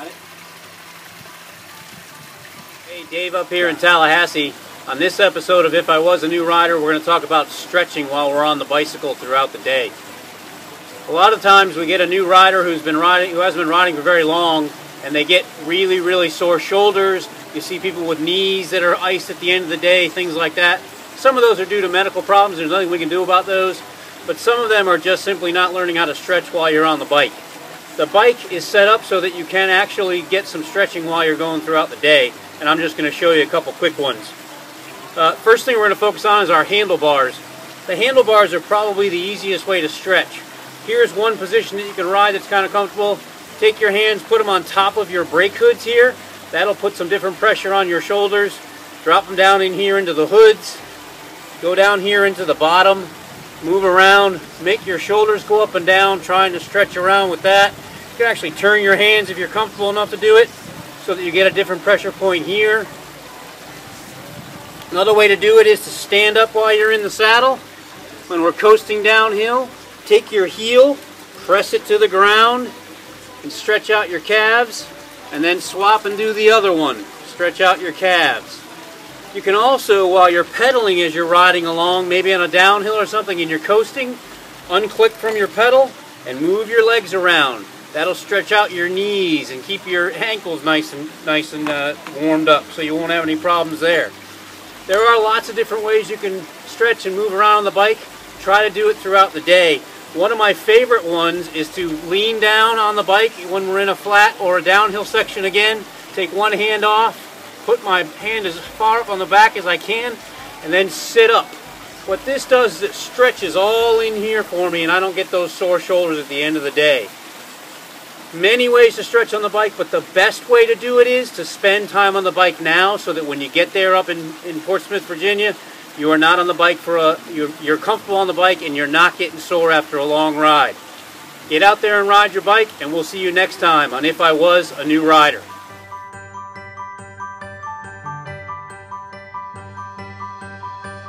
Got it? Hey, Dave up here in Tallahassee. On this episode of If I Was a New Rider, we're going to talk about stretching while we're on the bicycle throughout the day. A lot of times we get a new rider who hasn't been riding for very long, and they get really sore shoulders. You see people with knees that are iced at the end of the day, things like that. Some of those are due to medical problems. There's nothing we can do about those. But some of them are just simply not learning how to stretch while you're on the bike. The bike is set up so that you can actually get some stretching while you're going throughout the day, and I'm just going to show you a couple quick ones. First thing we're going to focus on is our handlebars. The handlebars are probably the easiest way to stretch. Here's one position that you can ride that's kind of comfortable. Take your hands, put them on top of your brake hoods here. That'll put some different pressure on your shoulders. Drop them down in here into the hoods. Go down here into the bottom. Move around. Make your shoulders go up and down, trying to stretch around with that. You can actually turn your hands if you're comfortable enough to do it, so that you get a different pressure point here. Another way to do it is to stand up while you're in the saddle. When we're coasting downhill, take your heel, press it to the ground, and stretch out your calves, and then swap and do the other one. Stretch out your calves. You can also, while you're pedaling as you're riding along, maybe on a downhill or something and you're coasting, unclick from your pedal and move your legs around. That'll stretch out your knees and keep your ankles nice and warmed up, so you won't have any problems there. There are lots of different ways you can stretch and move around on the bike. Try to do it throughout the day. One of my favorite ones is to lean down on the bike when we're in a flat or a downhill section again. Take one hand off, put my hand as far up on the back as I can, and then sit up. What this does is it stretches all in here for me, and I don't get those sore shoulders at the end of the day. Many ways to stretch on the bike, but the best way to do it is to spend time on the bike now, so that when you get there up in Portsmouth, Virginia, you are not on the bike you're comfortable on the bike and you're not getting sore after a long ride. Get out there and ride your bike, and we'll see you next time on If I Was a New Rider.